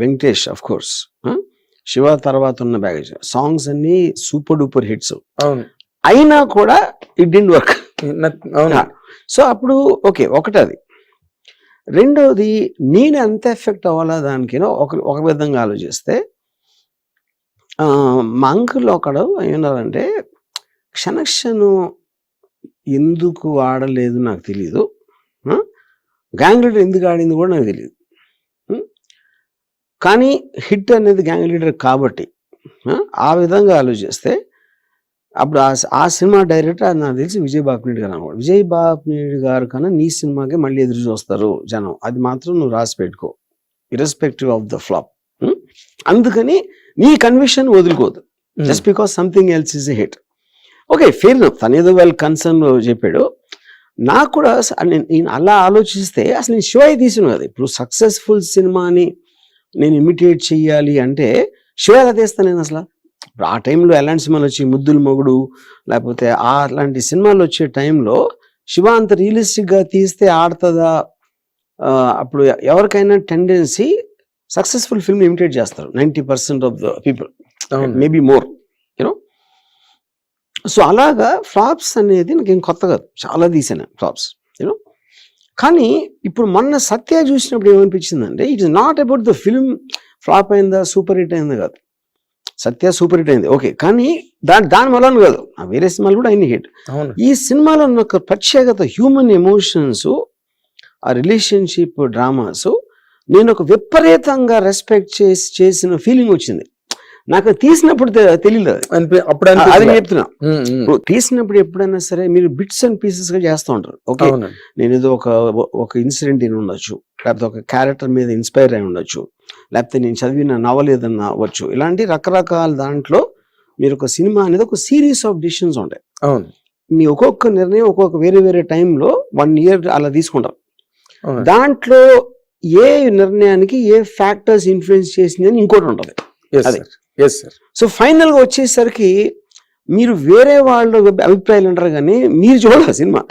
Venkatesh of course, Shiva తర్వాత ఉన్న baggage, songs అన్ని సూపర్ డూపర్ హిట్స్. అవును, అయినా కూడా ఇట్ డింట్ వర్క్. అవును, సో అప్పుడు ఓకే, ఒకటి అది. రెండోది, నేను ఎంత ఎఫెక్ట్ అవ్వాలా దానికి ఒక విధంగా ఆలోచిస్తే, మా అంకుల్ ఒకడు ఏమన్నారంటే, క్షణక్షను ఎందుకు ఆడలేదు నాకు తెలీదు, గ్యాంగ్ లీడర్ ఎందుకు ఆడింది కూడా నాకు తెలియదు, కానీ హిట్ అనేది గ్యాంగ్ లీడర్ కాబట్టి ఆ విధంగా ఆలోచిస్తే, అప్పుడు ఆ సినిమా డైరెక్టర్ నాకు తెలిసి విజయ్ బాపినేడు గారు అనమాట. విజయ్ బాపినేడు గారు కన్నా నీ సినిమాకే మళ్ళీ ఎదురు చూస్తారు జనం, అది మాత్రం నువ్వు రాసి పెట్టుకో, ఇర్రెస్పెక్టివ్ ఆఫ్ ద ఫ్లాప్. అందుకని నీ కన్విక్షన్ వదులుకోదు, just because something else is a hit. Okay, fair enough, తనేదో వెల్ కన్సర్న్ చెప్పాడు. నాకు కూడా నేను అలా ఆలోచిస్తే అసలు నేను శివయ్య తీసాను కదా. ఇప్పుడు సక్సెస్ఫుల్ సినిమాని నేను ఇమిటేట్ చెయ్యాలి అంటే శివ ఎలా తీస్తాను నేను అసలు? ఇప్పుడు ఆ టైంలో ఎలాంటి సినిమాలు వచ్చి, ముద్దుల మొగుడు లేకపోతే అలాంటి సినిమాలు వచ్చే టైంలో శివ అంత రియలిస్టిక్గా తీస్తే ఆడుతుందా? అప్పుడు ఎవరికైనా టెండెన్సీ సక్సెస్ఫుల్ ఫిల్మ్ ఇమిటేట్ చేస్తారు 90% of the people, maybe more, you know. So అలాగా ఫ్లాప్స్ అనేది నాకేం కొత్త కాదు, చాలా తీసాను ఫ్లాప్స్, యూనో. కానీ ఇప్పుడు మొన్న సత్య చూసినప్పుడు ఏమనిపించిందంటే, it is not about the film flop అయిందా సూపర్ హిట్ అయిందా కాదు. సత్య సూపర్ హిట్ అయింది, ఓకే, కానీ దాని వల్ల కాదు, వేరే సినిమాలు కూడా అయిన హిట్. ఈ సినిమాలో ఉన్న ఒక ప్రత్యేకత, హ్యూమన్ ఎమోషన్స్, ఆ రిలేషన్షిప్ డ్రామాస్, నేను ఒక విపరీతంగా రెస్పెక్ట్ చేసిన ఫీలింగ్ వచ్చింది నాకు. తీసినప్పుడు తెలియదు, అప్పుడు అది చెప్తున్నా. తీసినప్పుడు ఎప్పుడైనా సరే మీరు బిట్స్ అండ్ పీసెస్ గా చేస్తూ ఉంటారు. ఓకే, నేను ఏదో ఒక ఇన్సిడెంట్ అయిన ఉండొచ్చు, లేకపోతే ఒక క్యారెక్టర్ మీద ఇన్స్పైర్ అయి ఉండొచ్చు, లేకపోతే నేను చదివిన నవల ఏదన్నా అవ్వచ్చు, ఇలాంటి రకరకాల దాంట్లో మీరు ఒక సినిమా అనేది ఒక సిరీస్ ఆఫ్ డిసిషన్స్ ఉంటాయి. అవును, మీ ఒక్కొక్క నిర్ణయం ఒక్కొక్క వేరే వేరే టైంలో 1 year అలా తీసుకుంటారు. దాంట్లో ఏ నిర్ణయానికి ఏ ఫ్యాక్టర్స్ ఇన్ఫ్లుయెన్స్ చేసింది అని ఇంకోటి ఉంటుంది. అదే సో ఫైనల్ గా వచ్చేసరికి మీరు వేరే వాళ్ళ అభిప్రాయాలు అంటారు కానీ మీరు చూడాలి సినిమా.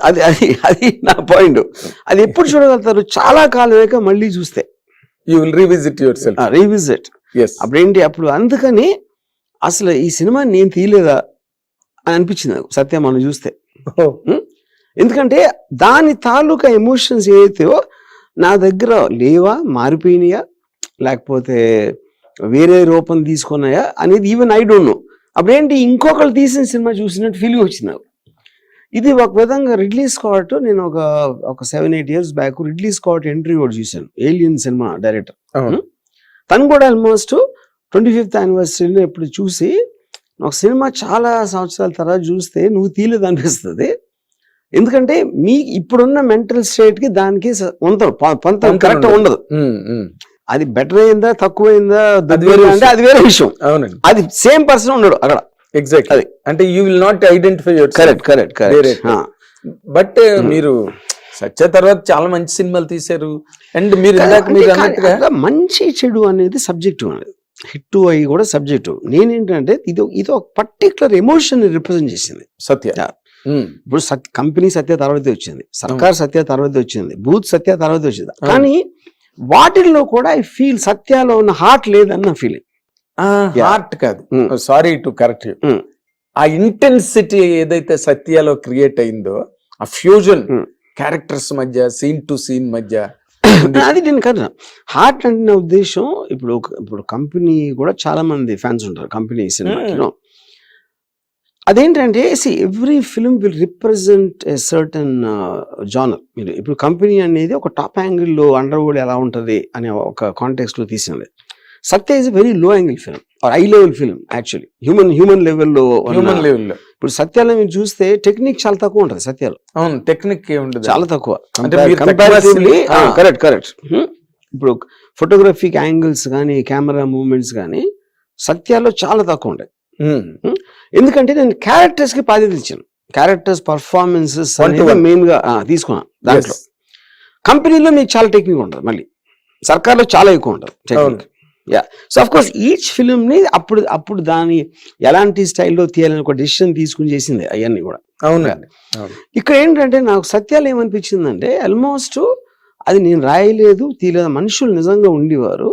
అది అది అది నా పాయింట్. అది ఎప్పుడు చూడగలుగుతారు? చాలా కాలం మళ్ళీ చూస్తే you will revisit yourself. Revisit అప్పుడేంటి, అప్పుడు అందుకని అసలు ఈ సినిమా నేను తీయలేదా అని అనిపించింది నాకు సత్యం మనం చూస్తే. ఎందుకంటే దాని తాలూకా ఎమోషన్స్ ఏవైతే నా దగ్గర లేవా, మారిపోయినాయా, లేకపోతే వేరే రూపం తీసుకున్నాయా అనేది ఈవెన్ ఐ డోంట్ నో. అప్పుడేంటి, ఇంకొకరు తీసిన సినిమా చూసినట్టు ఫీలింగ్ వచ్చింది నాకు. ఇది ఒక విధంగా రిడ్లీ స్కాట్, నేను ఒక 7-8 years back Ridley Scott entry కూడా చూశాను, ఏలియన్ సినిమా డైరెక్టర్. తను కూడా ఆల్మోస్ట్ 25th anniversary ఎప్పుడు చూసి, ఒక సినిమా చాలా సంవత్సరాల తర్వాత చూస్తే నువ్వు తీయలేదు అనిపిస్తుంది. ఎందుకంటే మీ ఇప్పుడున్న మెంటల్ స్టేట్ కి దానికి పొంత కరెక్ట్ ఉండదు. అది బెటర్ అయిందా తక్కువైందా అంటే అది వేరే విషయం. అవునండి, అది సేమ్ పర్సన్ ఉండడు అక్కడ. ఎగ్జాక్ట్, అది అంటే you will not identify your self. Correct. But మీరు సత్య తర్వాత చాలా మంచి సినిమాలు తీశారు. అండ్ మీరు మంచి చెడు అనేది సబ్జెక్టివ్, అనేది హిట్ అయ్యి కూడా సబ్జెక్టివ్. నేనేంటంటే ఇది ఒక పర్టికులర్ ఎమోషన్ రిప్రజెంట్ చేసింది సత్య. ఇప్పుడు కంపెనీ సత్య తర్వాత వచ్చింది, సర్కార్ సత్య తర్వాత వచ్చింది, బూత్ సత్య తర్వాత వచ్చింది. కానీ వాటిల్లో కూడా ఐ ఫీల్ సత్యాలో ఉన్న హార్ట్ లేదన్న ఫీలింగ్. హార్ట్ కాదు, సారీ టు కరెక్ట్ యూ, ఆ ఇంటెన్సిటీ ఏదైతే సత్యాలో క్రియేట్ అయిందో, ఆ ఫ్యూజన్ క్యారెక్టర్స్ మధ్య, సీన్ టు సీన్ మధ్య, అది నేను కదా హార్ట్ అంటే నా ఉద్దేశం. ఇప్పుడు కంపెనీ కూడా చాలా మంది ఫ్యాన్స్ ఉంటారు కంపెనీ సినిమా. అదేంటంటే every film will represent a certain genre. మీరు ఇప్పుడు కంపెనీ అనేది ఒక టాప్ యాంగిల్లో అండర్ వరల్డ్ ఎలా ఉంటుంది అనే ఒక కాంటెక్స్ట్ లో తీసినది. Satya is very low angle film or high level film, actually human లెవెల్లో. ఇప్పుడు సత్యాలో మీరు చూస్తే టెక్నిక్ చాలా తక్కువ ఉంటుంది సత్యాలో. అవును, టెక్నిక్ చాలా తక్కువ. కరెక్ట్. ఇప్పుడు ఫోటోగ్రఫిక్ యాంగిల్స్ కానీ, కెమెరా మూవ్మెంట్స్ కానీ సత్యాలో చాలా తక్కువ ఉంటాయి. ఎందుకంటే నేను క్యారెక్టర్స్ కి బాధ్యత ఇచ్చాను, క్యారెక్టర్స్ పర్ఫార్మెన్సెస్ మెయిన్ గా తీసుకున్నాను. దాంట్లో కంపెనీలో మీకు చాలా టెక్నిక్ ఉంటుంది, మళ్ళీ సర్కార్లో చాలా ఎక్కువ ఉంటుంది technique. So of course each film ని అప్పుడు దాని ఎలాంటి స్టైల్లో తీయాలని ఒక డెసిషన్ తీసుకుని చేసింది అవన్నీ కూడా. అవునండి. ఇక్కడ ఏంటంటే నాకు సత్యాలు ఏమనిపించిందంటే, ఆల్మోస్ట్ అది నేను రాయలేదు తీయలేదు, మనుషులు నిజంగా ఉండేవారు.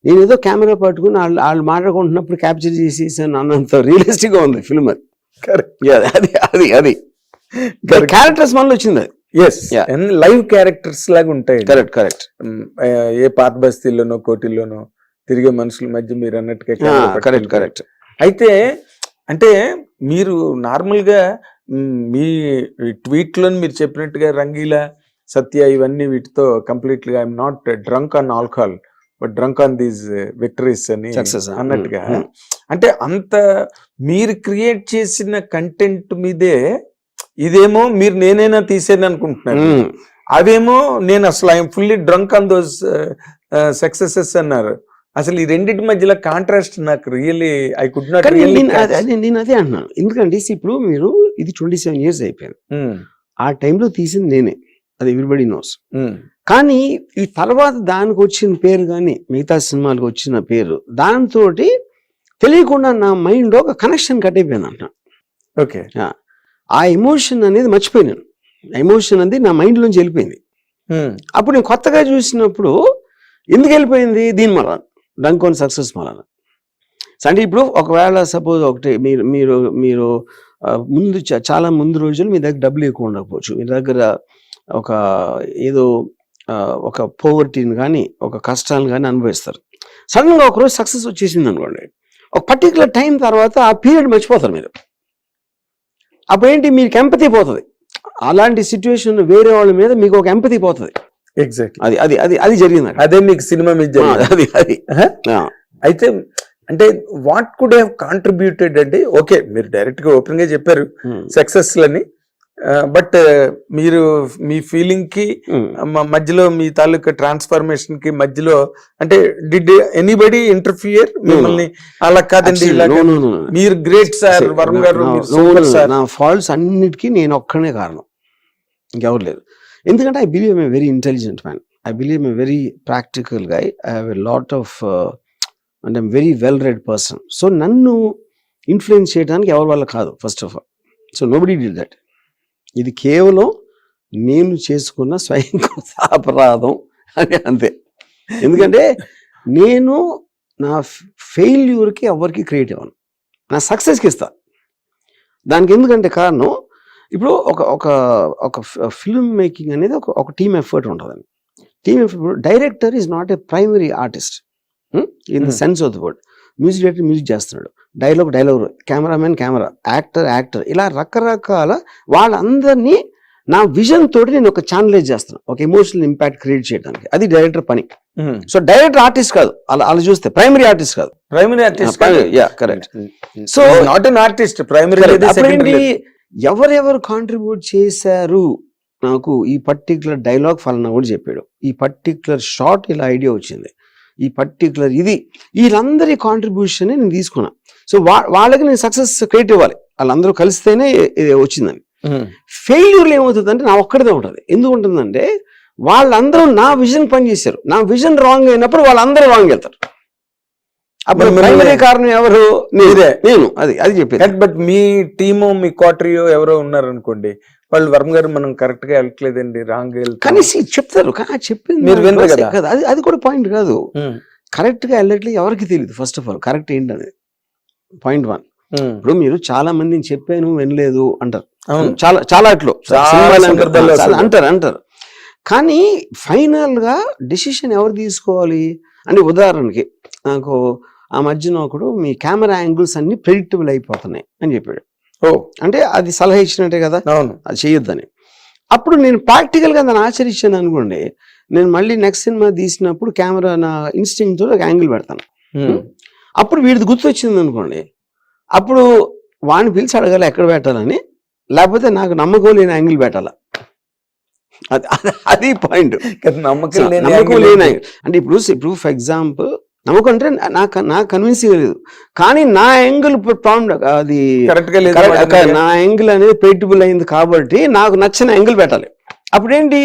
నేను ఏదో కెమెరా పట్టుకుని వాళ్ళు మాట్లాడుకుంటున్నప్పుడు క్యాప్చర్ చేసేసాను అన్నంత రియలిస్టిక్ గా ఉంది ఫిల్మ్ అది. అది క్యారెక్టర్స్ మనలో వచ్చింది అది. లైవ్ క్యారెక్టర్స్ లాగా ఉంటాయి. కరెక్ట్ ఏ పాత బస్తీల్లోనో కోటిల్లోనో తిరిగే మనుషుల మధ్య మీరు అన్నట్టుగా కరెక్ట్. అయితే అంటే మీరు నార్మల్ గా మీ ట్వీట్ లో మీరు చెప్పినట్టుగా రంగీలా, సత్య ఇవన్నీ వీటితో completely I'm not drunk on alcohol but drunk on these victories అని అన్నట్టుగా, అంటే అంత మీరు క్రియేట్ చేసిన కంటెంట్ మీదే ఇదేమో మీరు నేనైనా తీసేది అనుకుంటున్నాను, అవేమో నేను అసలు I'm fully drunk on those successes అన్నారు. అసలు ఈ రెండింటి మధ్యలో కాంట్రాస్ట్ నాకు really I could not really. నేను అదే అంటున్నాను, ఎందుకంటే ఇప్పుడు మీరు ఇది 27 years అయిపోయింది. ఆ టైంలో తీసింది నేనే, అది ఎవ్రీబడి నోస్. కానీ ఈ తర్వాత దానికి వచ్చిన పేరు కానీ మిగతా సినిమాలకు వచ్చిన పేరు దాంతో తెలియకుండా నా మైండ్ ఒక కనెక్షన్ కట్ అయిపోయింది అంట. ఓకే, ఆ ఎమోషన్ అనేది మర్చిపోయినాను. ఎమోషన్ అనేది నా మైండ్ నుంచి వెళ్ళిపోయింది. అప్పుడు నేను కొత్తగా చూసినప్పుడు ఎందుకు వెళ్ళిపోయింది, దీని మళ్ళా డ్రంక్ ఆన్ సక్సెస్ మళ్ళా. అంటే ఇప్పుడు ఒకవేళ సపోజ్ ఒకటి మీరు మీరు ముందు చాలా ముందు రోజులు మీ దగ్గర డబ్బులు ఎక్కువ ఉండకపోవచ్చు, మీ దగ్గర ఒక ఏదో ఒక పోవర్టీని కానీ ఒక కష్టాలను కానీ అనుభవిస్తారు. సడన్గా ఒకరోజు సక్సెస్ వచ్చేసింది అనుకోండి, ఒక పర్టికులర్ టైం తర్వాత ఆ పీరియడ్ మర్చిపోతారు మీరు. అప్పుడేంటి, మీకు ఎంపతి పోతుంది. అలాంటి సిచ్యువేషన్ వేరే వాళ్ళ మీద మీకు ఒక ఎంపతి పోతుంది. ఎగ్జాక్ట్, అది అది అది అది జరిగింది. అదే మీకు సినిమా మీద అది అది అయితే అంటే వాట్ కుడ్ హ్యావ్ కాంట్రిబ్యూటెడ్ అంటే, ఓకే మీరు డైరెక్ట్ గా ఓపెన్ గా చెప్పారు సక్సెస్ లని, బట్ మీరు మీ ఫీలింగ్ కి మధ్యలో మీ తాలూకా ట్రాన్స్ఫర్మేషన్ కి మధ్యలో అంటే డిడ్ ఎనీబడి ఇంటర్ఫియర్ మిమ్మల్ని? అలా కాదండి, మీరు గ్రేట్ సార్ వరుణ్ గారు, నా ఫాల్ట్స్ అన్నిటికీ నేను ఒక్కనే కారణం, ఇంకెవరు లేదు. ఎందుకంటే I believe I'm a very intelligent man, I believe I'm a very practical guy, I have a lot of and I'm very well read person. So నన్ను ఇన్ఫ్లుయెన్స్ చేయడానికి ఎవరి వల్ల కాదు first of all. So nobody did that. ఇది కేవలం నేను చేసుకున్న స్వయం అపరాధం అని అంతే. ఎందుకంటే నేను నా ఫెయిల్యూర్కి ఎవరికి క్రియేట్ అవ్వను, నా సక్సెస్కి ఇస్తా. దానికి ఎందుకంటే కారణం, ఇప్పుడు ఒక ఒక ఫిల్మ్ మేకింగ్ అనేది ఒక టీమ్ ఎఫర్ట్ ఉంటుందండి. Team effort, director is not a primary artist in the sense of the word. Music director music చేస్తున్నాడు, డైలాగ్, కెమెరామెన్ కెమెరా, యాక్టర్, ఇలా రకరకాల వాళ్ళందరినీ నా విజన్ తోటి నేను ఒక ఛానలైజ్ చేస్తాను, ఒక ఎమోషనల్ ఇంపాక్ట్ క్రియేట్ చేయడానికి. అది డైరెక్టర్ పని. సో డైరెక్టర్ ఆర్టిస్ట్ కాదు, అలా చూస్తే ప్రైమరీ ఆర్టిస్ట్ కాదు. Primary artist, correct. So not an artist, primary. ఎవరెవరు కాంట్రిబ్యూట్ చేశారు నాకు, ఈ పర్టికులర్ డైలాగ్ ఫలానా కూడా చెప్పాడు, ఈ పర్టికులర్ షార్ట్ ఇలా ఐడియా వచ్చింది, ఈ పర్టికులర్ ఇది, వీళ్ళందరి కాంట్రిబ్యూషన్ నేను తీసుకున్నా. సో వాళ్ళకి నేను సక్సెస్ క్రియేట్ ఇవ్వాలి, వాళ్ళందరూ కలిస్తేనే వచ్చిందని. ఫెయిల్యూర్లు ఏమవుతుందంటే నా ఒక్కడిదే ఉంటుంది. ఎందుకు ఉంటుందంటే వాళ్ళందరూ నా విజన్ పనిచేశారు, నా విజన్ రాంగ్ అయినప్పుడు వాళ్ళందరూ రాంగ్ వెళ్తారు. అప్పుడు ప్రైమరీ కారణం ఎవరు, నేను అది చెప్పేది. బట్ మీ టీము, మీ క్వార్టరియో ఎవరో ఉన్నారు అనుకోండి, వాళ్ళు వర్మ గారు మనం కరెక్ట్ గా వెళ్ళట్లేదండి, రాంగ్ కనీసి చెప్తారు, చెప్పింది మీరు వినరు కదా. అది కూడా పాయింట్ కాదు. కరెక్ట్ గా వెళ్ళట్లేదు ఎవరికి తెలియదు ఫస్ట్ ఆఫ్ ఆల్ కరెక్ట్ ఏంటనేది. పాయింట్ 1. ఇప్పుడు మీరు చాలా మందిని చెప్పాను వినలేదు అంటారు, చాలా అట్లు అంటారు. కానీ ఫైనల్ గా డిసిషన్ ఎవరు తీసుకోవాలి అంటే, ఉదాహరణకి నాకు ఆ మధ్యన ఒకడు మీ కెమెరా యాంగిల్స్ అన్ని ప్రెడిక్టబుల్ అయిపోతున్నాయి అని చెప్పాడు. అంటే అది సలహా ఇచ్చినట్టే కదా, అది చేయొద్దని. అప్పుడు నేను ప్రాక్టికల్ గా దాన్ని ఆచరించాను అనుకోండి, నేను మళ్ళీ నెక్స్ట్ సినిమా తీసినప్పుడు కెమెరా నా ఇన్స్టింక్ట్ తో ఒక యాంగిల్ పెడతాను. అప్పుడు వీడిది గుర్తొచ్చింది అనుకోండి, అప్పుడు వాడిని పిలిచి అడగాలి ఎక్కడ పెట్టాలని, లేకపోతే నాకు నమ్మకం లేని యాంగిల్ పెట్టాలా. అది పాయింట్. నమ్మకం లేని అంటే ఇప్పుడు ఫర్ ఎగ్జాంపుల్ నమ్మకం అంటే నాకు కన్విన్సింగ్ లేదు, కానీ నా యాంగిల్ అది నా యాంగిల్ అనేది ప్రెడిక్టబుల్ అయింది కాబట్టి నాకు నచ్చిన యాంగిల్ పెట్టాలి. అప్పుడేంటి,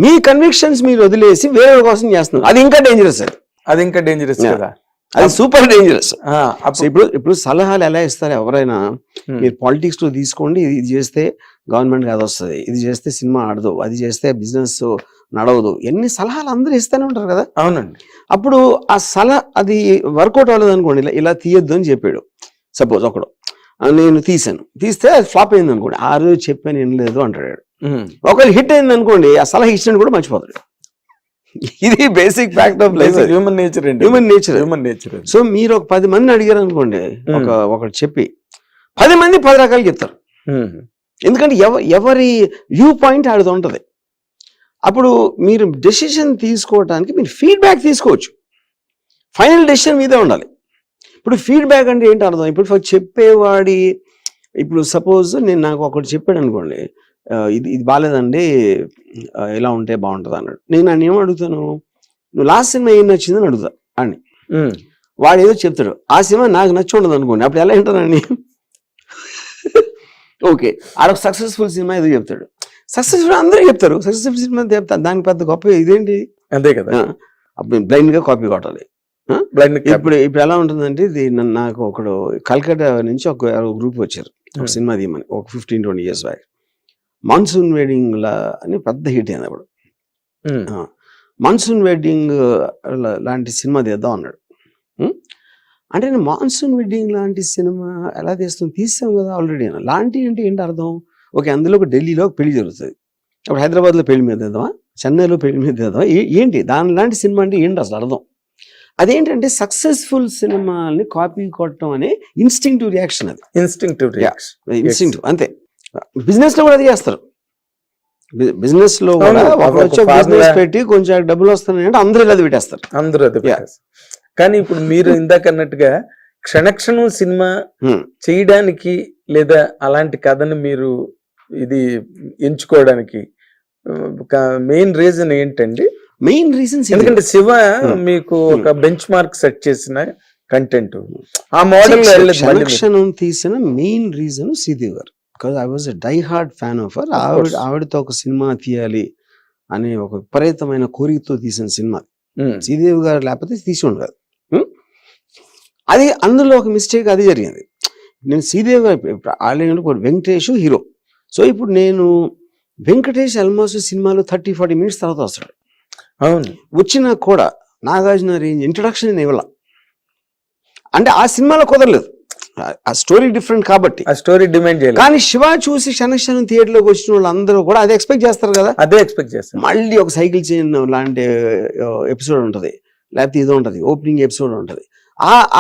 మీ కన్విక్షన్స్ మీరు వదిలేసి వేరే కోసం చేస్తున్నారు, అది ఇంకా డేంజరస్. అది ఇంకా డేంజరస్ కదా, అది సూపర్ డేంజరస్. ఇప్పుడు సలహాలు ఎలా ఇస్తారు ఎవరైనా, మీరు పాలిటిక్స్ లో తీసుకోండి, ఇది చేస్తే గవర్నమెంట్ అది వస్తుంది, ఇది చేస్తే సినిమా ఆడదు, అది చేస్తే బిజినెస్ నడవదు, ఎన్ని సలహాలు అందరూ ఇస్తూనే ఉంటారు కదా. అవునండి. అప్పుడు ఆ సలహా అది వర్కౌట్ అవ్వలేదు అనుకోండి, ఇలా తీయొద్దు అని చెప్పాడు సపోజ్ ఒకడు, నేను తీస్తే అది ఫ్లాప్ అయింది అనుకోండి, ఆ రోజు చెప్పాను ఏం లేదు అంటాడు. ఒకవేళ హిట్ అయింది అనుకోండి, ఆ సలహా ఇచ్చినట్టు కూడా మర్చిపోతాడు. ఇది basic fact of life, human nature. Human nature. So మీరు ఒక 10 మందిని అడిగారు అనుకోండి, ఒకటి చెప్పి 10 మంది 10 రకాలు చెప్తారు. ఎందుకంటే ఎవరి వ్యూ పాయింట్ ఆడుతూ ఉంటది. అప్పుడు మీరు డెసిషన్ తీసుకోవడానికి మీరు ఫీడ్బ్యాక్ తీసుకోవచ్చు, ఫైనల్ డెసిషన్ మీదే ఉండాలి. ఇప్పుడు ఫీడ్బ్యాక్ అంటే ఏంటి అర్థం, ఇప్పుడు చెప్పేవాడి, ఇప్పుడు సపోజ్ నాకు ఒకటి చెప్పాడు అనుకోండి, ఇది బాగాలేదండి, ఇలా ఉంటే బాగుంటుంది అన్నాడు. నేను నన్ను ఏమో అడుగుతాను, నువ్వు లాస్ట్ సినిమా ఏం నచ్చిందని అడుగుతా అని. వాడు ఏదో చెప్తాడు, ఆ సినిమా నాకు నచ్చి ఉండదు అనుకోండి, అప్పుడు ఎలా వింటానండి? ఓకే, ఆడొక సక్సెస్ఫుల్ సినిమా ఏదో చెప్తాడు, సక్సెస్ఫుల్ అందరూ చెప్తారు, సక్సెస్ఫుల్ సినిమా చెప్తారు, దానికి పెద్ద గొప్ప ఇదేంటి, అంతే కదా. అప్పుడు బ్లైండ్ గా కాపీ కొట్టాలి. ఇప్పుడు ఎలా ఉంటుందంటే, ఇది నాకు ఒకడు కల్కట్టా నుంచి ఒక గ్రూప్ వచ్చారు ఒక సినిమా తీయమని, ఒక 15-20 years బ్యాక్. మాన్సూన్ వెడ్డింగ్ లా అని పెద్ద హిట్ అయింది అప్పుడు. మాన్సూన్ వెడ్డింగ్ లాంటి సినిమా తీద్దాం అన్నాడు. అంటే నేను మాన్సూన్ వెడ్డింగ్ లాంటి సినిమా ఎలా తీసాం కదా ఆల్రెడీ. లాంటి అంటే ఏంటి అర్థం, ఓకే అందులో ఒక ఢిల్లీలో ఒక పెళ్లి జరుగుతుంది, అప్పుడు హైదరాబాద్లో పెళ్లి మీద తీద్దామా, చెన్నైలో పెళ్లి మీద తీద్దామా, ఏంటి దాని లాంటి సినిమా అంటే ఏంటి అసలు అర్థం. అదేంటంటే సక్సెస్ఫుల్ సినిమాని కాపీ కొట్టడం అనే ఇన్స్టింక్టివ్ రియాక్షన్. అది ఇన్స్టింక్టివ్ అంతే. బిజినెస్ లో కూడా అది చేస్తారు. బిజినెస్ లో కూడా బిజినెస్ పెట్టి కొంచెం డబ్బులు వస్తున్నాయంటే అందరూ అది పెట్టేస్తారు, అందరూ అది. కానీ ఇప్పుడు మీరు ఇందాక అన్నట్టుగా క్షణక్షణం సినిమా చేయడానికి లేదా అలాంటి కథను మీరు ఇది ఎంచుకోవడానికి మెయిన్ రీజన్ ఏంటండి? మెయిన్ రీజన్ ఎందుకంటే శివ మీకు ఒక బెంచ్ మార్క్ సెట్ చేసిన కంటెంట్, ఆ మోడల్ క్షణక్షణం తీసిన మెయిన్ రీజన్ శ్రీదేవి గారు. Because I was a die hard fan of her. ఆవిడతో ఒక సినిమా తీయాలి అనే ఒక విపరీతమైన కోరికతో తీసిన సినిమా. శ్రీదేవి గారు లేకపోతే తీసి ఉండదు. అది అందులో ఒక మిస్టేక్ అది జరిగింది. నేను శ్రీదేవి గారు ఆల్రెడీ వెంకటేష్ హీరో. సో ఇప్పుడు నేను వెంకటేష్ ఆల్మోస్ట్ సినిమాలో 30-40 minutes తర్వాత వస్తాడు. అవును, వచ్చినా కూడా నాగార్జున రేంజ్ ఇంట్రొడక్షన్ ఇవ్వాల అంటే ఆ సినిమాలో కుదరలేదు. ఆ స్టోరీ డిఫరెంట్ కాబట్టి ఆ స్టోరీ డిమాండ్ చేయాలి. కానీ శివ చూసి క్షణక్షణం థియేటర్లోకి వచ్చిన వాళ్ళు అందరూ కూడా అదే ఎక్స్పెక్ట్ చేస్తారు కదా. అదే ఎక్స్పెక్ట్ చేస్తారు. మళ్ళీ ఒక సైకిల్ చైన్ లాంటి ఎపిసోడ్ ఉంటుంది, లేకపోతే ఇది ఉంటుంది, ఓపెనింగ్ ఎపిసోడ్ ఉంటుంది.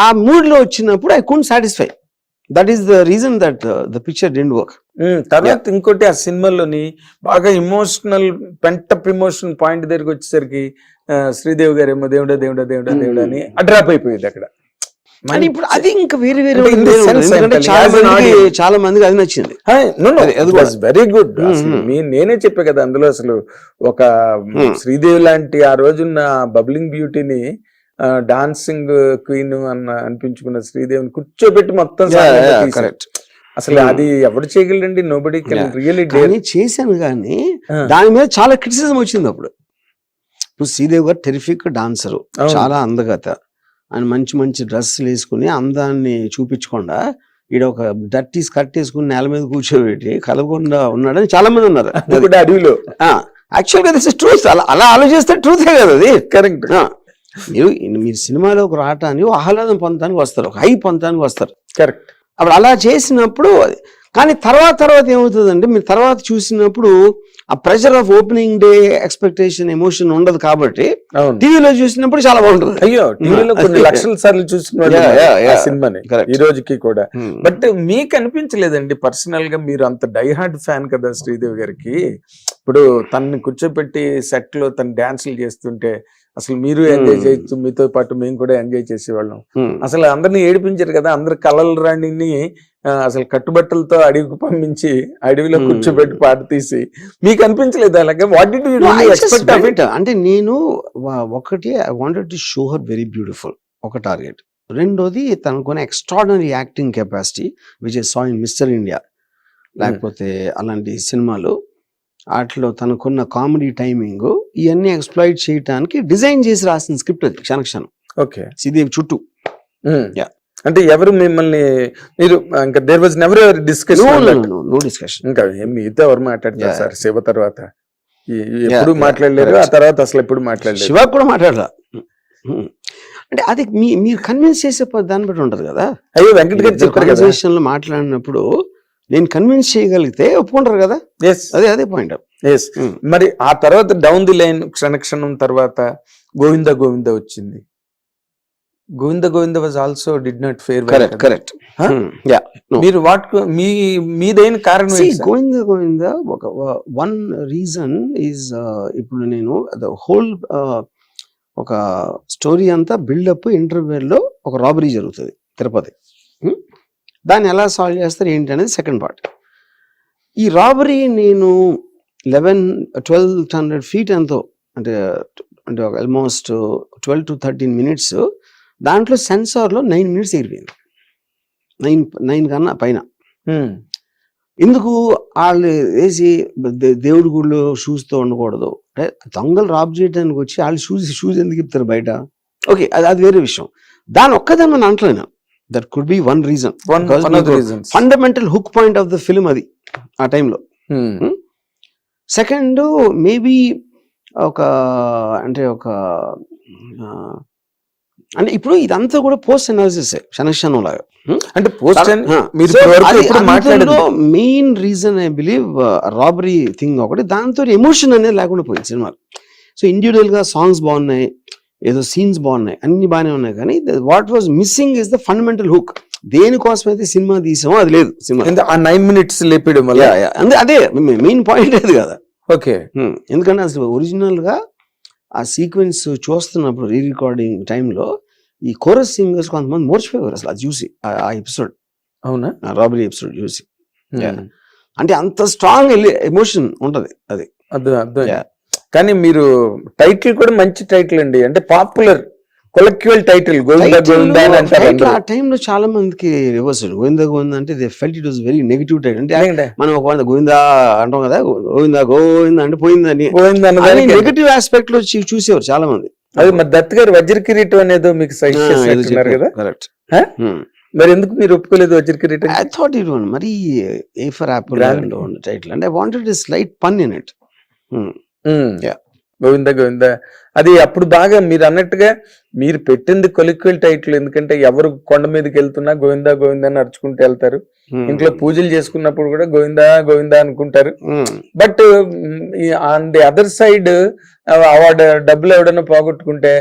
ఆ మూడ్ లో వచ్చినప్పుడు I couldn't satisfy. That is the reason that the picture didn't work. తర్వాత ఇంకోటి, ఆ సినిమాలోని బాగా ఇమోషనల్ పెంటప్ ఇమోషన్ పాయింట్ దగ్గరికి వచ్చేసరికి శ్రీదేవి గారు ఏమో దేవుడా దేవుడా దేవుడా దేవుడా అని అడ్రాప్ అయిపోయింది అక్కడ. ఇప్పుడు అది ఇంకా వేరే వేరే చాలా మందికి అది నచ్చింది. Very good. నేనే చెప్పా కదా, అందులో అసలు ఒక శ్రీదేవి లాంటి ఆ రోజున్న బబ్లింగ్ బ్యూటీని, డాన్సింగ్ క్వీన్ అనిపించుకున్న శ్రీదేవిని కూర్చోబెట్టి మొత్తం అసలు అది ఎవరు చేయగలండి? Nobody can really dare. చేశాను కానీ దాని మీద చాలా క్రిటిసిజం వచ్చింది అప్పుడు. ఇప్పుడు శ్రీదేవి గారు టెరిఫిక్ డాన్సరు, చాలా అందగత, ఆయన మంచి మంచి డ్రెస్సులు వేసుకుని అందాన్ని చూపించకుండా ఈడ ఒక డర్టీ స్కర్ట్ వేసుకుని నేల మీద కూర్చోబెట్టి కలవకుండా ఉన్నాడని చాలా మంది ఉన్నారు అడవిలో. యాక్చువల్ గా దిస్ ఇస్ ట్రూత్. అలా ఆలోచిస్తే ట్రూతే కదా అది. కరెక్ట్. మీరు సినిమాలోకి రావటానికి ఆహ్లాదం పొందడానికి వస్తారు, ఒక హై పొందడానికి వస్తారు. కరెక్ట్. అప్పుడు అలా చేసినప్పుడు, కానీ తర్వాత ఏమవుతుందంటే, మీరు తర్వాత చూసినప్పుడు ఆ pressure of opening day expectation emotion ఉండదు కాబట్టి టీవీలో చూసినప్పుడు చాలా బాగుంటుంది. అయ్యో, టీవీలో కొన్ని లక్షల సార్లు చూసిన సినిమాని ఈ రోజుకి కూడా. బట్ మీకు అనిపించలేదండి పర్సనల్ గా, మీరు అంత డైహార్డ్ ఫ్యాన్ కదా శ్రీదేవి గారికి, ఇప్పుడు తనని కూర్చోబెట్టి సెట్ లో తను డాన్సులు చేస్తుంటే అసలు మీరు ఎంజాయ్ చేయొచ్చు, మీతో పాటు మేము కూడా ఎంజాయ్ చేసేవాళ్ళం. అసలు అందరినీ ఏడిపించారు కదా, అందరు కలల రాణిని అసలు కట్టుబట్టలతో అడవికి పంపించి అడవిలో కూర్చోబెట్టి పాట తీసి, మీకు అనిపించలేదు అలాగే? What did you expect of it? అంటే నేను ఒకటి, I wanted to show her very beautiful, ఒక టార్గెట్. రెండోది తనకున్న extraordinary acting capacity which I saw in mister India, లేకపోతే అలాంటి సినిమాలు, వాటిలో తనకున్న కామెడీ టైమింగ్, ఇవన్నీ ఎక్స్ప్లాయిట్ చేయడానికి డిజైన్ చేసి రాసిన స్క్రిప్ట్ అది క్షణక్షణం. ఓకే. శ్రీదేవి చుట్టూ. అంటే ఎవరు మిమ్మల్ని, మీరు ఇంకా there was never ever discussion? No discussion. ఇంకా మీతో ఎవరు మాట్లాడతారు సార్ శివ తర్వాత? ఎప్పుడు yeah, మాట్లాడలేరు, ఆ correct. తర్వాత అసలు ఎప్పుడు మాట్లాడలేదు. శివ కూడా మాట్లాడలా. అంటే అది మీరు కన్విన్స్ చేసే దాన్ని బట్టి ఉంటది కదా. అయ్యో వెంకట్ గారు చెప్పారు కదా, కాన్వర్సేషన్ లో మాట్లాడినప్పుడు నేను కన్విన్స్ చేయగలిగితే ఒప్పుకుంటారు కదా. ఎస్ అదే పాయింట్. ఎస్. మరి ఆ తర్వాత డౌన్ ది లైన్ క్షణక్షణం తర్వాత గోవింద గోవింద వచ్చింది. Govinda Govinda was also did not fair. Correct. మీరు మీదైన కారణం ఏంటి సార్? గోవింద ఒక వన్ రీజన్ ఈజ్, ఇప్పుడు నేను హోల్ ఒక స్టోరీ అంతా బిల్డప్ ఇంటర్వ్యూలో ఒక రాబరీ జరుగుతుంది తిరుపతి. దాన్ని ఎలా సాల్వ్ చేస్తారు ఏంటి అనేది సెకండ్ పార్ట్. ఈ రాబరీ నేను 1200 feet ఎంతో, అంటే ఆల్మోస్ట్ 12 to 13 minutes, దాంట్లో సెన్సార్లో 9 minutes ఎగిరిపోయింది. 9 కన్నా పైన. ఎందుకు వాళ్ళు వేసి దేవుడి గుడిలో షూస్తో ఉండకూడదు, అంటే దొంగలు రాబ్ చేయడానికి వచ్చి వాళ్ళు షూస్ ఎందుకు ఇస్తారు బయట? ఓకే, అది వేరే విషయం. దాని ఒక్కదాన్ని మనం అంటలేను. That could be one reason, fundamental hook point of the film అది ఆ టైంలో. సెకండ్ మేబీ అంటే ఇప్పుడు ఇదంతా కూడా పోస్ట్ అనాలిసిస్ క్షణక్షణం లాగా. అంటే post main reason I believe robbery thing ఒకటి, దాంతో ఎమోషన్ అనేది లేకుండా పోయింది సినిమా. సో ఇండివిజువల్ గా సాంగ్స్ బాగున్నాయి, ఏదో సీన్స్ బాగున్నాయి, అన్ని బాగానే ఉన్నాయి, కానీ what was missing is the fundamental hook. దేనికోసం అయితే సినిమా తీసామో అది లేదు సినిమా. 9 minutes లేపడం వల్ల అదే మెయిన్ పాయింట్ లేదు కదా. ఓకే. ఎందుకంటే అసలు ఒరిజినల్ గా ఆ సీక్వెన్స్ చూస్తున్నప్పుడు రీ రికార్డింగ్ టైంలో ఈ కోరస్ సింగర్స్ కొంతమంది మోర్చిపోయారు అసలు అది చూసి, ఆ ఎపిసోడ్. అవునా? రాబరీ ఎపిసోడ్ చూసి. అంటే అంత స్ట్రాంగ్ ఎమోషన్ ఉంటది అది. కానీ మీరు టైటిల్ కూడా మంచి టైటిల్ అండి, అంటే పాపులర్ కొలెక్టివల్ టైటిల్ గోవింద గోవింద అని అంటారు. ఆ టైంలో చాలా మందికి రివర్స్ గోవింద గోవింద అంటే they felt it was very negative title. అంటే మనం ఒక గోవింద అంటాం కదా, గోవింద గోవింద అంటే పోయిందని నెగిటివ్ ఆస్పెక్ట్ లో చూసేవారు చాలా మంది. అది మరి దత్ గారు వజ్ర కిరీటం అనేదో మీకు సజెస్ట్ కదా. కరెక్ట్. మరి ఎందుకు మీరు ఒప్పుకోలేదు వజ్ర కిరీటం? ఐ థాట్ ఇట్ వన్ మరి ఏ ఫర్ యాపిల్ టైటిల్, అంటే ఐ వాంటెడ్ ఎ స్లైట్ పన్ ఇన్ ఇట్. గోవింద గోవింద అది అప్పుడు బాగా మీరు అన్నట్టుగా మీరు పెట్టింది కొలిక్వల్ టైటిల్. ఎందుకంటే ఎవరు కొండ మీదకి వెళ్తున్నా గోవింద గోవింద అని అరుచుకుంటూ వెళ్తారు, ఇంట్లో పూజలు చేసుకున్నప్పుడు కూడా గోవింద గోవింద అనుకుంటారు. But on the other side వాడు డబ్బులు ఎవడన్నా పోగొట్టుకుంటే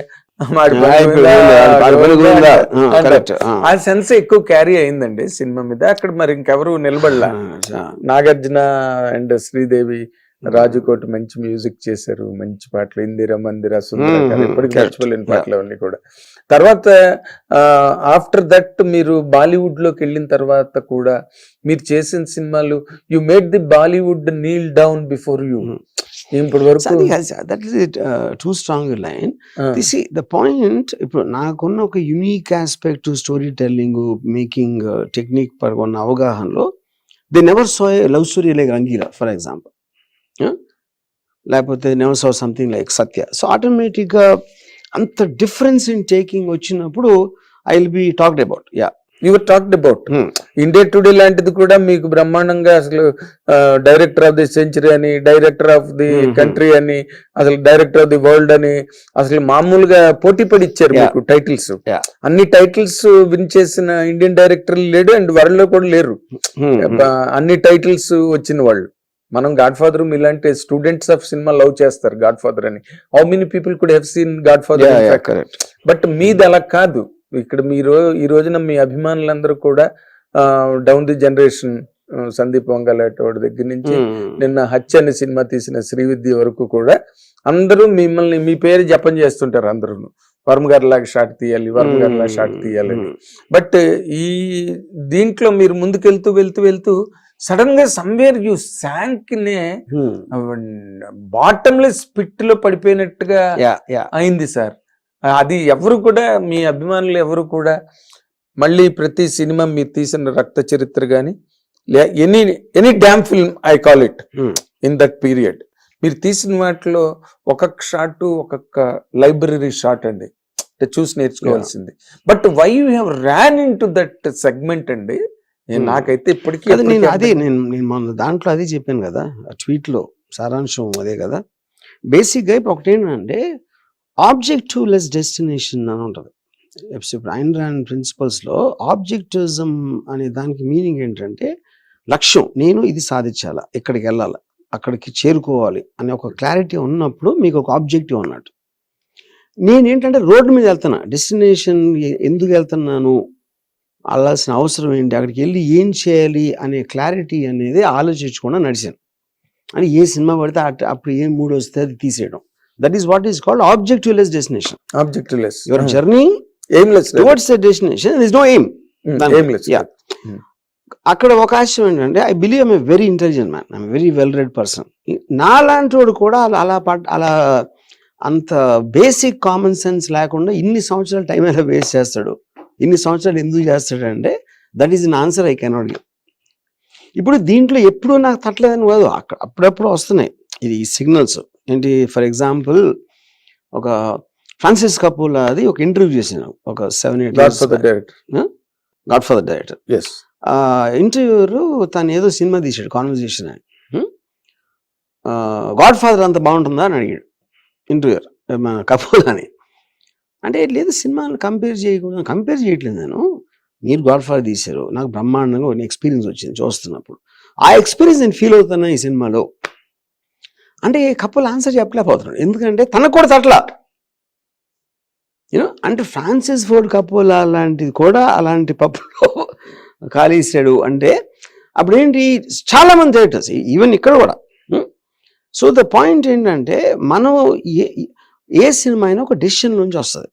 ఆ సెన్స్ ఎక్కువ క్యారీ అయిందండి సినిమా మీద. అక్కడ మరి ఇంకెవరు నిలబడలా. నాగార్జున అండ్ శ్రీదేవి, రాజుకోట మంచి మ్యూజిక్ చేశారు, మంచి పాటలు, ఇందిరా మందిర, సుందర, ఎప్పటికీ మర్చిపోలేని పాటలు అవన్నీ కూడా. తర్వాత ఆఫ్టర్ దట్ మీరు బాలీవుడ్ లోకి వెళ్ళిన తర్వాత కూడా మీరు చేసిన సినిమాలు you made the Bollywood kneel down before you. ఇప్పటి వరకు that is too strong line. The point, ఇప్పుడు నాకున్న ఒక unique aspect storytelling, making technique పరంగా ఉన్న అవగాహనలో they never saw a love story like Rangeela for example, లేకపోతే never saw something like Satya. So ఆటోమేటిక్గా అంత డిఫరెన్స్ ఇన్ టేకింగ్ వచ్చినప్పుడు I will be talked about. Your talked about India Today లాంటిది కూడా మీకు బ్రహ్మాండంగా అసలు డైరెక్టర్ ఆఫ్ ది సెంచరీ అని, డైరెక్టర్ ఆఫ్ ది కంట్రీ అని, అసలు డైరెక్టర్ ఆఫ్ ది వరల్డ్ అని అసలు మామూలుగా పోటీ పడి ఇచ్చారు మీకు టైటిల్స్. అన్ని టైటిల్స్ విన్ చేసిన ఇండియన్ డైరెక్టర్లు లేడు అండ్ వరల్డ్ లో కూడా లేరు అన్ని టైటిల్స్ వచ్చిన వాళ్ళు. మనం గాడ్ ఫాదర్ ఇలాంటి స్టూడెంట్స్ ఆఫ్ సినిమా లవ్ చేస్తారు గాడ్ ఫాదర్ అని. How many people could have seen God father? But మీది అలా కాదు. ఇక్కడ మీరు ఈ రోజున మీ అభిమానులందరూ కూడా డౌన్ ది జనరేషన్ సందీప్ వంగలాటోడి దగ్గర నుంచి నిన్న హత్య అనే సినిమా తీసిన శ్రీవిద్య వరకు కూడా అందరూ మిమ్మల్ని మీ పేరు జపం చేస్తుంటారు. అందరూ వర్మ గారి లాగా షాట్ తీయాలి, వర్మ గారి లాగా షాట్ తీయాలని. బట్ ఈ దీంట్లో మీరు ముందుకెళ్తూ వెళ్తూ వెళ్తూ సడన్ గా సమ్వేర్ యూ శాంక్ నే బాటమ్లెస్ పిట్ లో పడిపోయినట్టుగా అయింది సార్. అది ఎవరు కూడా మీ అభిమానులు ఎవరు కూడా మళ్ళీ ప్రతి సినిమా మీరు తీసిన రక్త చరిత్ర గాని any dam film I call it in that period మీరు తీసిన వాటిలో ఒక్కొక్క షాట్ ఒక్కొక్క లైబ్రరీ షాట్ అండి, చూసి నేర్చుకోవాల్సింది. But why you have ran into that segment అండి? నాకైతే ఇప్పటికీ నేను మన దాంట్లో అదే చెప్పాను కదా, ట్వీట్ లో సారాంశం అదే కదా. బేసిక్గా ఇప్పుడు ఒకటి ఏంటంటే ఆబ్జెక్టివ్ లెస్ డెస్టినేషన్ అని ఉంటుంది. ఇప్పుడు ఐన్ ర్యాండ్ ప్రిన్సిపల్స్లో ఆబ్జెక్టివిజం అనే దానికి మీనింగ్ ఏంటంటే లక్ష్యం, నేను ఇది సాధించాలా, ఇక్కడికి వెళ్ళాలి, అక్కడికి చేరుకోవాలి అనే ఒక క్లారిటీ ఉన్నప్పుడు మీకు ఒక ఆబ్జెక్టివ్ అన్నట్టు. నేనేంటంటే రోడ్డు మీద వెళ్తున్నా, డెస్టినేషన్ ఎందుకు వెళ్తున్నాను, వెళ్ళాల్సిన అవసరం ఏంటి, అక్కడికి వెళ్ళి ఏం చేయాలి అనే క్లారిటీ అనేది ఆలోచించకుండా నడిచాను. అని ఏ సినిమా పడితే అప్పుడు ఏ మూడ్ వస్తే అది తీసేయడం. That is what is called objectiveless destination. Objectiveless. Your journey aimless towards the destination, there is no aim. Aimless. అక్కడ ఒక ఆశయం ఏంటంటే I believe I'm a very intelligent man, I'm very well read person. నాలాంటి వాడు కూడా అలా అంత basic common sense లేకుండా ఇన్ని సంవత్సరాలు టైం ఎలా వేస్ట్ చేస్తాడు, ఇన్ని సంవత్సరాలు ఎందుకు చేస్తాడు అంటే that is an answer I cannot give. ఇప్పుడు దీంట్లో ఎప్పుడు నాకు తట్టలేదని కాదు, అప్పుడప్పుడు వస్తున్నాయి ఇది సిగ్నల్స్. ఏంటి, ఫర్ ఎగ్జాంపుల్ ఒక ఫ్రాన్సిస్ కపూలా అది ఒక ఇంటర్వ్యూ చేశాను ఒక 7-8 god for the director. Yes. Interviewer తను ఏదో సినిమా తీసాడు, కాన్వర్జేషన్ అని. గాడ్ ఫాదర్ అంత బాగుంటుందా అని అడిగాడు ఇంటర్వ్యూర్ కపూర్ అని. అంటే లేదు, సినిమాని కంపేర్ చేయట్లేదు నేను, మీరు గాడ్ ఫాదర్ తీశారు, నాకు బ్రహ్మాండంగా ఒక ఎక్స్పీరియన్స్ వచ్చింది చూస్తున్నప్పుడు, ఆ ఎక్స్పీరియన్స్ నేను ఫీల్ అవుతున్నా ఈ సినిమాలో అంటే కపుల్ ఆన్సర్ చెప్పలేకపోతున్నాడు. ఎందుకంటే తనకు కూడా తట్లా అంటే ఫ్రాన్సిస్ ఫోర్డ్ కపోలా లాంటిది కూడా అలాంటి పప్పులో కాలేసాడు అంటే అప్పుడు ఏంటి, చాలా మంది థియేటర్స్ ఈవెన్ ఇక్కడ కూడా. సో ద పాయింట్ ఏంటంటే మనం ఏ సినిమా అయినా ఒక డెసిషన్ నుంచి వస్తుంది.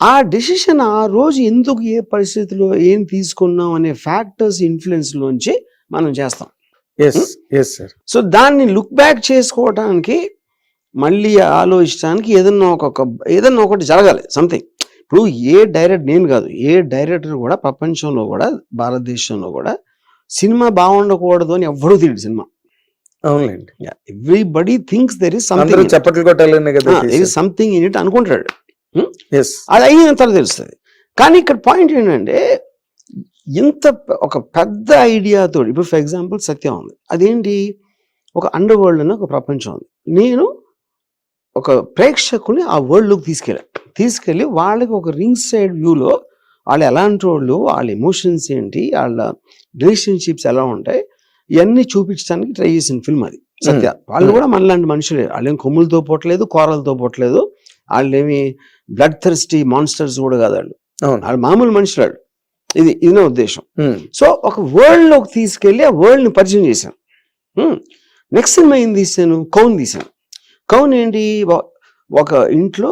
ఆ డెసిషన్ ఆ రోజు ఎందుకు ఏ పరిస్థితిలో ఏం తీసుకున్నాం అనే ఫ్యాక్టర్స్ ఇన్ఫ్లుయెన్స్ లోంచి మనం చేస్తాం. సో దాన్ని లుక్ బ్యాక్ చేసుకోవడానికి, మళ్ళీ ఆలోచించడానికి ఏదన్నా ఒకటి జరగాలి, సంథింగ్. ఇప్పుడు నేను కాదు, ఏ డైరెక్టర్ కూడా ప్రపంచంలో కూడా భారతదేశంలో కూడా సినిమా బాగుండకూడదు అని ఎవ్వరూ తెలియదు సినిమా. అవునండి. Everybody thinks there is something, చప్పట్లు కొట్టాలనే కదా, there is something in it అనుకుంటాడు. అది అయిన తర్వాత తెలుస్తుంది. కానీ ఇక్కడ పాయింట్ ఏంటంటే ఇంత ఒక పెద్ద ఐడియాతో, ఇప్పుడు ఫర్ ఎగ్జాంపుల్ సత్యం ఉంది, అదేంటి, ఒక అండర్ వరల్డ్ అని ఒక ప్రపంచం ఉంది. నేను ఒక ప్రేక్షకుని ఆ వరల్డ్లోకి తీసుకెళ్ళి వాళ్ళకి ఒక రింగ్ సైడ్ వ్యూలో వాళ్ళు ఎలాంటి వాళ్ళు, వాళ్ళ ఎమోషన్స్ ఏంటి, వాళ్ళ రిలేషన్షిప్స్ ఎలా ఉంటాయి, ఇవన్నీ చూపించడానికి ట్రై చేసిన ఫిల్మ్ అది సత్య. వాళ్ళు కూడా మనలాంటి మనుషులే, వాళ్ళేం కొమ్ములతో పోవట్లేదు, కూరలతో పోవట్లేదు, వాళ్ళేమి బ్లడ్ థర్స్టీ మాన్స్టర్స్ కూడా కాదు, వాళ్ళు మామూలు మనుషులు. ఇది నా ఉద్దేశం. సో ఒక వరల్డ్ లోకి తీసుకెళ్లి ఆ వరల్డ్ ని పరిచయం చేశాను. నెక్స్ట్ సినిమా ఏం తీసాను, కౌన్ తీసాను. కౌన్ ఏంటి, ఒక ఇంట్లో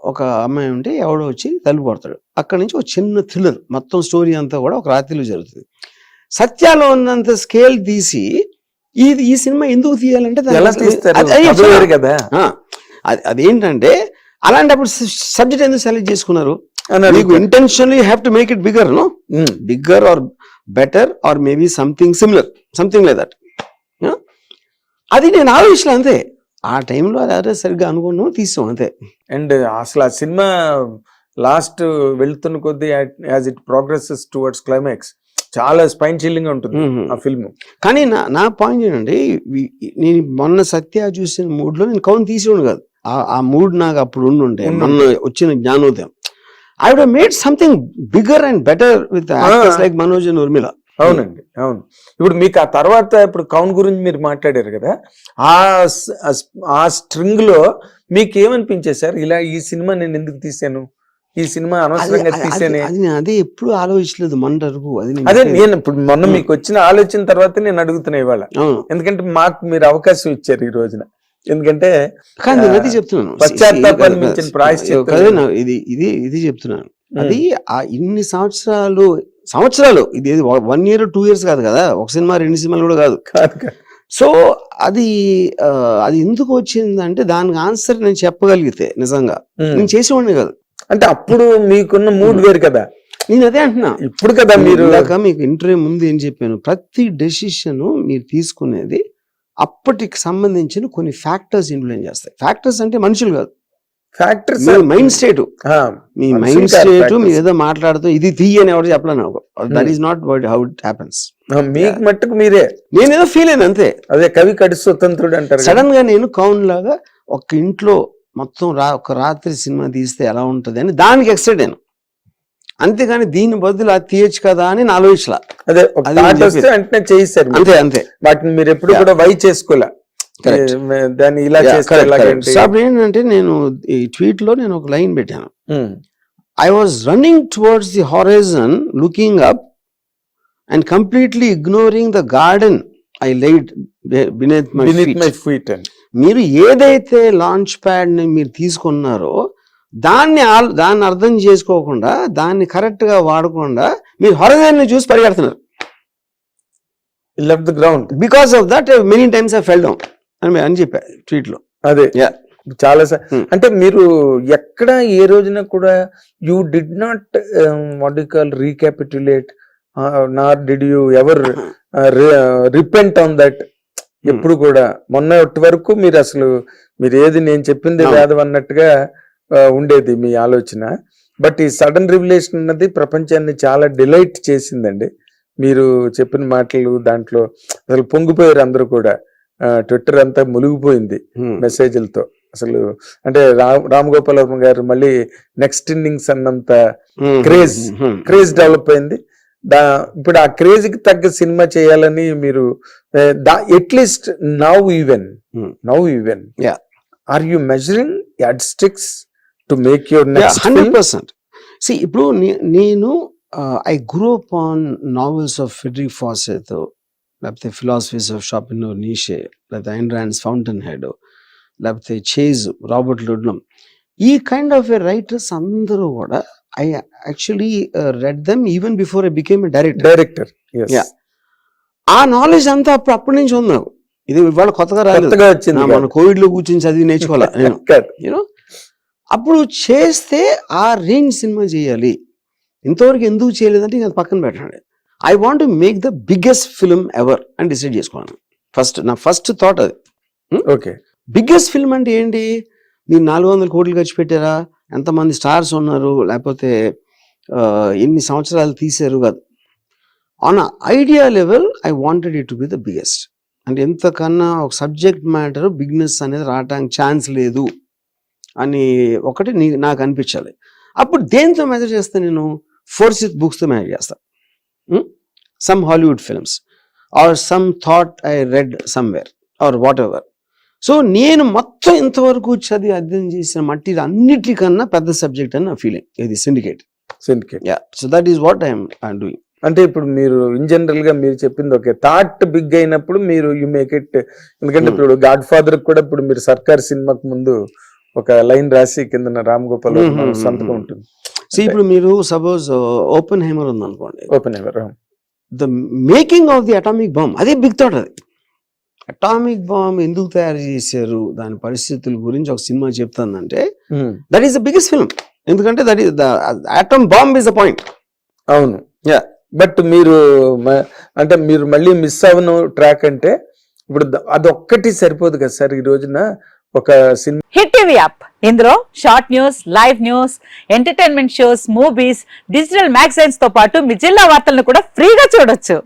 ఒక అమ్మాయి ఉంటే ఎవడో వచ్చి తలుపు కొడతాడు, అక్కడి నుంచి ఒక చిన్న థ్రిల్లర్, మొత్తం స్టోరీ అంతా కూడా ఒక రాత్రిలో జరుగుతుంది. సత్యాలో ఉన్నంత స్కేల్ తీసి ఈ సినిమా ఎందుకు తీయాలంటే అదేంటంటే అలాంటప్పుడు సబ్జెక్ట్ ఎందుకు సెలెక్ట్ చేసుకున్నారు, మీకు intentionally have to make it bigger, no bigger or better or maybe something similar, something like that. అది నేను ఆలోచించలే అంతే, ఆ టైంలో అదే సరిగ్గా అనుకున్నాం, తీసాం అంతే. అండ్ అసలు ఆ సినిమా లాస్ట్ వెళ్తున్న కొద్దీ as it progresses towards climax చాలా స్పైన్ చిల్లింగ్ ఉంటుంది ఆ ఫిల్మ్. కానీ నా పాయింట్ ఏంటంటే, నేను మొన్న సత్య చూసిన మూడ్ లో నేను కౌన్ తీసేవాడు కాదు, ఆ మూడ్ నాకు అప్పుడు ఉండుంటే, మొన్న వచ్చిన జ్ఞానోదయం, I would have made something bigger and better with actors like Manoj and Urmila. అవునండి, అవును. ఇప్పుడు మీకు ఆ తర్వాత ఇప్పుడు కౌన్ గురించి మీరు మాట్లాడారు కదా, ఆ స్ట్రింగ్ లో మీకు ఏమనిపించేది సార్, ఇలా ఈ సినిమా నేను ఎందుకు తీసాను, ఈ సినిమా అనవసరంగా తీసానే? అదే ఎప్పుడు ఆలోచించలేదు మొన్నరకు. అదే నేను ఇప్పుడు మొన్న మీకు వచ్చిన ఆలోచన తర్వాత నేను అడుగుతున్నా ఇవాళ, ఎందుకంటే మాకు మీరు అవకాశం ఇచ్చారు ఈ రోజున. ఎందుకంటే అది చెప్తున్నాను, పశ్చాత్తాపాన్ని మించిన ప్రాయశ్చిత్తం ఇది చెప్తున్నాను. అది ఆ ఇన్ని సంవత్సరాలు ఇది 1 year 2 years కాదు కదా, ఒక సినిమా 2 సినిమాలు కూడా కాదు. సో అది ఎందుకు వచ్చిందంటే దానికి ఆన్సర్ నేను చెప్పగలిగితే నిజంగా నేను చేసేవాడిని కాదు. అంటే అప్పుడు మీకున్న మూడ్ వేరు కదా, నేను అదే అంటున్నా. ఇప్పుడు కదా మీరు మీకు ఇంటర్వ్యూ ముందు ఏం చెప్పాను, ప్రతి డెసిషన్ మీరు తీసుకునేది అప్పటికి సంబంధించిన కొన్ని ఫ్యాక్టర్స్ ఇన్ఫ్లుయెన్స్ చేస్తాయి. ఫ్యాక్టర్స్ అంటే మనుషులు కాదు, ఫ్యాక్టర్స్ మైండ్ స్టేట్. మీ మైండ్ స్టేట్ మీరు ఏదో మాట్లాడుతూ ఇది తీయని ఎవరు చెప్పలేను, that is not how it happens. మీకు మట్టుకు మీరే, నేనేదో ఫీల్ అయినా అంతే. అదే కవి కడి స్వతంత్రుడు అంటారు. సడన్ గా నేను కౌన్ లాగా ఒక ఇంట్లో మొత్తం ఒక రాత్రి సినిమా తీస్తే ఎలా ఉంటుంది అని దానికి ఎక్సైట్ అయ్యాను. అంతేగాని దీని బదులు అది తీయచ్చు కదా అని నా ఆలోచించలా. అదే అంటే చేశారు అంతే అంతే. వాటిని మీరు ఎప్పుడు కూడా వై చేసుకోలే, దాన్ని ఇలా అప్పుడు ఏంటంటే నేను ఈ ట్వీట్ లో నేను ఒక లైన్ పెట్టాను, I was running towards the horizon looking up and completely ignoring the garden I lied beneath my feet. మీరు ఏదైతే లాంచ్ ప్యాడ్ ని మీరు తీసుకున్నారో దాన్ని అర్థం చేసుకోకుండా, దాన్ని కరెక్ట్ గా వాడకుండా మీరు హొరైజన్ ని చూసి పరిగెడుతున్నారు. Left the ground because of that many times I fell down అని చెప్పా ట్వీట్ లో. అదే చాలా అంటే మీరు ఎక్కడ ఏ రోజున కూడా you did not what you call recapitulate not did you ever repent on that. ఎప్పుడు కూడా మొన్నటి వరకు మీరు అసలు మీరు ఏది నేను చెప్పింది వేదం అన్నట్టుగా ఉండేది మీ ఆలోచన. బట్ ఈ సడన్ రివిలేషన్ అన్నది ప్రపంచాన్ని చాలా డిలైట్ చేసిందండి. మీరు చెప్పిన మాటలు దాంట్లో అసలు పొంగిపోయారు అందరూ కూడా. ట్విట్టర్ అంతా మునిగిపోయింది మెసేజ్లతో. అసలు అంటే రామ్ గోపాల్ వర్మ గారు మళ్ళీ నెక్స్ట్ ఇన్నింగ్స్ అన్నంత క్రేజ్ డెవలప్ అయింది. ఇప్పుడు ఆ క్రేజ్ కి తగ్గ సినిమా చేయాలని మీరు at least now even are you measuring yardsticks to make your next 100%. ఇప్పుడు నేను I grew up on novels of Frederick Forsyth, లేకపోతే ఫిలాసఫీస్ ఆఫ్ షాపినోర్ నీషే, లేకపోతే ఐన్ రాండ్స్ ఫౌంటైన్ హెడ్, లేకపోతే చేజ్, రాబర్ట్ లుడ్లమ్, ఈ kind of A writers అందరూ కూడా I actually read them even before I became a director. Yes. Yeah. ఆ knowledge అంతా అప్పటి నుంచి ఉంది నాకు. ఇది ఇవాళ కొత్తగా రాలేదు, మన కోవిడ్ లో కూర్చొని చదివి నేర్చుకోవాలి నేను. యూనో అప్పుడు చేస్తే ఆ రేంజ్ సినిమా చేయాలి, ఇంతవరకు ఎందుకు చేయలేదంటే అది పక్కన పెట్టండి. I want to make the biggest film ever అని డిసైడ్ చేసుకోవాలి. నా ఫస్ట్ థాట్ అది. ఓకే, బిగ్గెస్ట్ ఫిల్మ్ అంటే ఏంటి? మీరు 400 కోట్లు ఖర్చు పెట్టారా, ఎంతమంది స్టార్స్ ఉన్నారు, లేకపోతే ఎన్ని సంవత్సరాలు తీశారు కాదు. On idea level I wanted it to be the biggest. అంటే ఎంతకన్నా ఒక సబ్జెక్ట్ మ్యాటర్ బిగ్నెస్ అనేది రావడానికి ఛాన్స్ లేదు అని ఒకటి నాకు అనిపించాలి. అప్పుడు దేంతో మెజర్ చేస్తాను నేను? ఫోర్సిత్ బుక్స్తో మెజర్ చేస్తాను. Some Hollywood films or some thought I read somewhere or whatever. So నేను మొత్తం ఇంతవరకు చదివి అధ్యయనం చేసిన మట్టి అన్నిటికన్నా పెద్ద సబ్జెక్ట్ అని నా ఫీలింగ్. ఇది syndicate. So that is what I'm doing. అంటే ఇప్పుడు మీరు ఇన్ జనరల్ గా మీరు చెప్పింది ఓకే, థాట్ బిగ్ అయినప్పుడు మీరు యు మేక్ ఇట్. ఎందుకంటే ఇప్పుడు గాడ్ ఫాదర్ కూడా ఇప్పుడు మీరు సర్కార్ సినిమాకు ముందు ఒక లైన్ రాసి కింద రామ్ గోపాల్ సంతకం ఉంటుంది. సో ఇప్పుడు మీరు సపోజ్ ఓపెన్ హైమర్ ఉంది అనుకోండి, Oppenheimer the making of the atomic bomb, అదే బిగ్ థాట్. అది అటామిక్ బాంబ్ ఎందుకు తయారు చేశారు, దాని పరిస్థితుల గురించి ఒక సినిమా చెప్తుందంటే that is the biggest film. ఎందుకంటే that is the atom bomb is the point. అవును. బట్ మీరు అంటే మీరు మళ్ళీ మిస్ అవ్వను ట్రాక్ అంటే ఇప్పుడు అదొక్కటి సరిపోదు కదా సార్ ఈ రోజున ఒక సినిమా. హిట్ టీవీ యాప్, ఇందులో short news, live news, entertainment shows, movies, digital magazines తో పాటు మీ జిల్లా వార్తలను కూడా ఫ్రీగా చూడొచ్చు.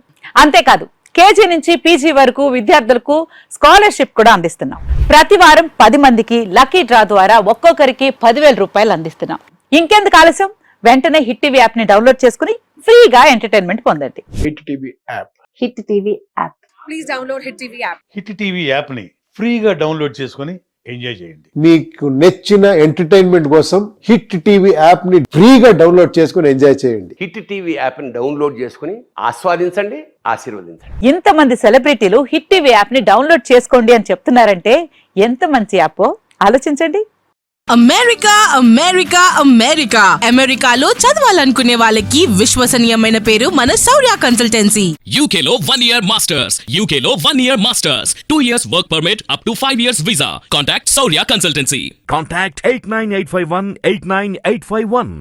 అంతేకాదు కేజీ నుంచి పీజీ వరకు విద్యార్థులకు స్కాలర్షిప్ కూడా అందిస్తున్నాం. ప్రతి వారం 10 మందికి లక్కీ డ్రా ద్వారా ఒక్కొక్కరికి 10,000 రూపాయలు అందిస్తున్నాం. ఇంకెందుకు ఆలస్యం, వెంటనే హిట్ టీవీ యాప్ ని డౌన్లోడ్ చేసుకుని ఫ్రీగా ఎంటర్టైన్మెంట్ పొందండి. Hit TV app. Hit TV app. Please download hit TV app. Hit TV app ని ఫ్రీగా డౌన్లోడ్ చేసుకుని ఎంజాయ్ చేయండి. మీకు నచ్చిన ఎంటర్టైన్మెంట్ కోసం హిట్ టీవీ యాప్ ని ఫ్రీగా డౌన్లోడ్ చేసుకుని ఎంజాయ్ చేయండి. హిట్ టీవీ యాప్ ని డౌన్లోడ్ చేసుకుని ఆస్వాదించండి, ఆశీర్వదించండి. ఇంతమంది సెలబ్రిటీలు హిట్ టీవీ యాప్ ని డౌన్లోడ్ చేసుకోండి అని చెప్తున్నారంటే ఎంత మంచి యాప్ ఆలోచించండి. అమెరికా అమెరికా అమెరికా అమెరికాలో చదవాలనుకునే వాళ్ళకి విశ్వసనీయమైన పేరు మన శౌర్య కన్సల్టెన్సీ. UK లో 1 year masters, UK లో 1 year masters, 2 years work permit up to 5 years visa. Contact Saurya Consultancy. Contact 89851 89851.